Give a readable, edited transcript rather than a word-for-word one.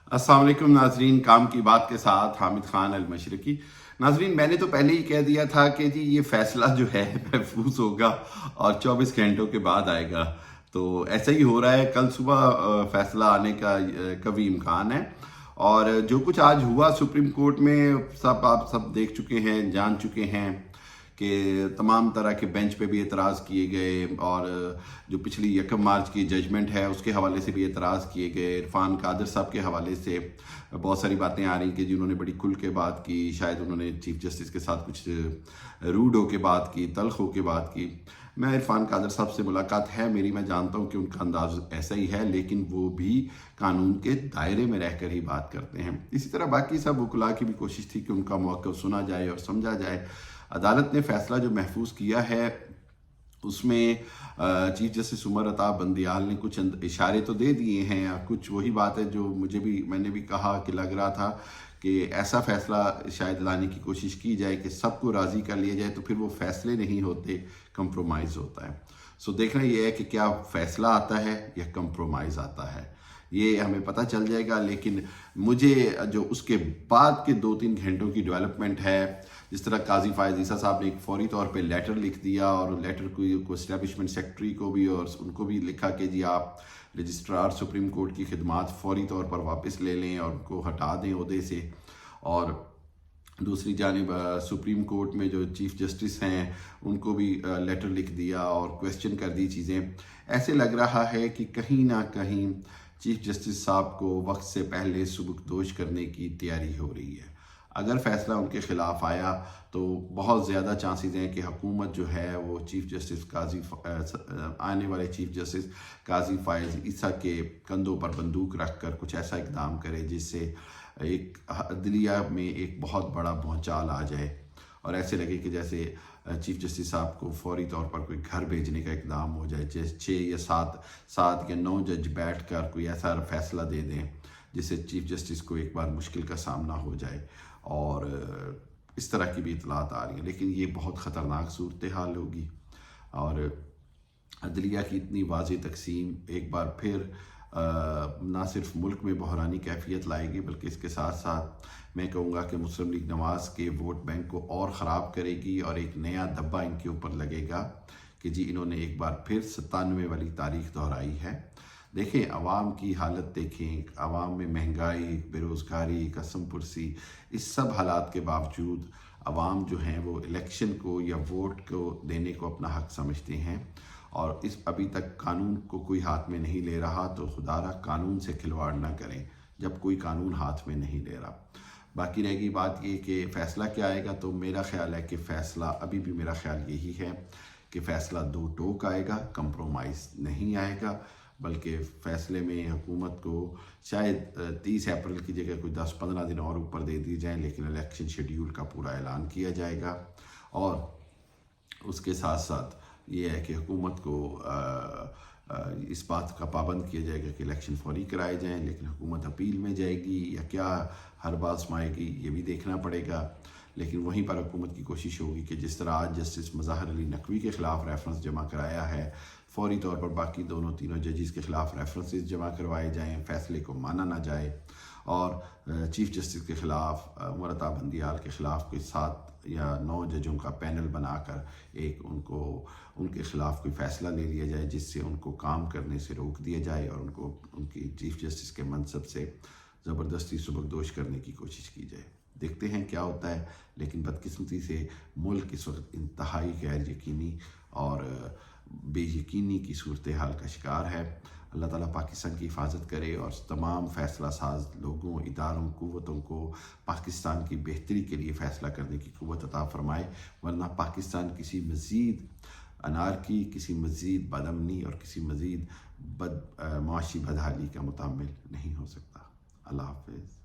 अस्सलाम वालेकुम नाजरीन, काम की बात के साथ हामिद खान अल-मशरिकी। नाजरीन, मैंने तो पहले ही कह दिया था कि जी ये फैसला जो है महफूज होगा और 24 घंटों के बाद आएगा। तो ऐसा ही हो रहा है। कल सुबह फैसला आने का कभी इम्कान है। और जो कुछ आज हुआ सुप्रीम कोर्ट में, सब आप सब देख चुके हैं, जान चुके हैं कि तमाम तरह के बेंच पे भी एतराज़ किए गए, और जो पिछली 1 मार्च की जजमेंट है उसके हवाले से भी एतराज़ किए गए। इरफान कादर साहब के हवाले से बहुत सारी बातें आ रही कि जिन्होंने बड़ी खुल के बात की, शायद उन्होंने चीफ जस्टिस के साथ कुछ रूड होकर बात की, तल्ख होकर बात की। मैं इरफान कादर साहब से मुलाकात है मेरी, मैं जानता हूँ कि उनका अंदाज ऐसा ही है, लेकिन वो भी कानून के दायरे में रहकर ही बात करते हैं। इसी तरह बाकी सब वकुला की भी कोशिश थी कि उनका मौक़िफ़ सुना जाए और समझा जाए। अदालत ने फैसला जो महफूज किया है उसमें चीफ जस्टिस उमर अता बंदियाल ने कुछ इशारे तो दे दिए हैं, या कुछ वही बात है जो मैंने भी कहा कि लग रहा था कि ऐसा फैसला शायद लाने की कोशिश की जाए कि सबको राज़ी कर लिया जाए, तो फिर वो फैसले नहीं होते, कंप्रोमाइज़ होता है। सो देखना ये है कि क्या फैसला आता है या कंप्रोमाइज़ आता है, ये हमें पता चल जाएगा। लेकिन मुझे जो उसके बाद के 2-3 घंटों की डेवलपमेंट है, जिस तरह काजी फायज़ ईसा साहब ने एक फौरी तौर पे लेटर लिख दिया, और लेटर को इस्टेब्लिशमेंट सेक्रेटरी को भी और उनको भी लिखा कि जी आप रजिस्ट्रार सुप्रीम कोर्ट की खिदमात फौरी तौर पर वापस ले लें और उनको हटा दें ओहदे से। और दूसरी जानिब सुप्रीम कोर्ट में जो चीफ जस्टिस हैं उनको भी लेटर लिख दिया और क्वेश्चन कर दी चीज़ें। ऐसे लग रहा है कि कहीं ना कहीं चीफ जस्टिस साहब को वक्त से पहले सुबुकदोश करने की तैयारी हो रही है। अगर फैसला उनके ख़िलाफ़ आया तो बहुत ज़्यादा चांसेस हैं कि हुकूमत जो है वो आने वाले चीफ जस्टिस काजी फायज़ ईसा के कंधों पर बंदूक रख कर कुछ ऐसा इकदाम करे जिससे एक अदलिया में एक बहुत बड़ा भूचाल आ जाए, और ऐसे लगे कि जैसे चीफ जस्टिस साहब को फौरी तौर पर कोई घर भेजने का इकदाम हो जाए, जैसे 6 या 7 या 9 जज बैठ कर कोई ऐसा फैसला दे दें जिससे चीफ जस्टिस को एक बार मुश्किल का सामना हो जाए। और इस तरह की भी इतलात आ रही हैं, लेकिन ये बहुत ख़तरनाक सूरत हाल होगी। और अदलिया की इतनी वाज़ेह तकसीम एक बार फिर ना सिर्फ मुल्क में बहरानी कैफियत लाएगी, बल्कि इसके साथ साथ मैं कहूँगा कि मुस्लिम लीग नवाज़ के वोट बैंक को और ख़राब करेगी, और एक नया धब्बा इनके ऊपर लगेगा कि जी इन्होंने एक बार फिर 97 वाली तारीख दोहराई है। देखें आवाम की हालत, देखें आवाम में महंगाई, बेरोज़गारी, कसम पुरसी, इस सब हालात के बावजूद आवाम जो हैं वो इलेक्शन को या वोट को देने को अपना हक समझते हैं, और अभी तक कानून को कोई हाथ में नहीं ले रहा। तो खुदारा कानून से खिलवाड़ ना करें जब कोई कानून हाथ में नहीं ले रहा। बाकी रहेगी बात ये कि फ़ैसला क्या आएगा, तो मेरा ख्याल है कि फ़ैसला, अभी भी मेरा ख्याल यही है कि फ़ैसला दो टोक आएगा, कंप्रोमाइज़ नहीं आएगा। बल्कि फ़ैसले में हुकूमत को शायद 30 अप्रैल की जगह कोई 10-15 दिन और ऊपर दे दी जाए, लेकिन इलेक्शन शेड्यूल का पूरा ऐलान किया जाएगा। और उसके साथ साथ ये है कि हुकूमत को इस बात का पाबंद किया जाएगा कि इलेक्शन फौरी कराए जाएं, लेकिन हुकूमत अपील में जाएगी या क्या हर बात समाएगी ये भी देखना पड़ेगा। लेकिन वहीं पर हुकूमत की कोशिश होगी कि जिस तरह आज जस्टिस मज़ाहर अली नकवी के ख़िलाफ़ रेफरेंस जमा कराया है, फौरी तौर पर बाकी तीनों जजेस के ख़िलाफ़ रेफरेंसेस जमा करवाए जाएँ, फ़ैसले को माना ना जाए, और चीफ जस्टिस के ख़िलाफ़ उमर अता बंदियाल के ख़िलाफ़ कोई 7 या 9 जजों का पैनल बनाकर एक उनके ख़िलाफ़ कोई फ़ैसला ले लिया जाए जिससे उनको काम करने से रोक दिया जाए, और उनको उनकी चीफ जस्टिस के मनसब से ज़बरदस्ती सुबकदोश करने की कोशिश की जाए। देखते हैं क्या होता है। लेकिन बदकिस्मती से मुल्क इस वक्त इंतहाई गैर यकीनी और बेयकीनी की सूरत हाल का शिकार है। अल्लाह ताला पाकिस्तान की हिफाजत करे और तमाम फ़ैसला साज लोगों, इदारों, क़ुव्वतों को पाकिस्तान की बेहतरी के लिए फ़ैसला करने की क़ुव्वत अता फ़रमाए, वरना पाकिस्तान किसी मज़ीद अनारकी, किसी मज़ीद बदअमनी और किसी मज़ीद माशी बदहाली का मुतहम्मिल नहीं हो सकता। अल्लाह हाफ़िज़।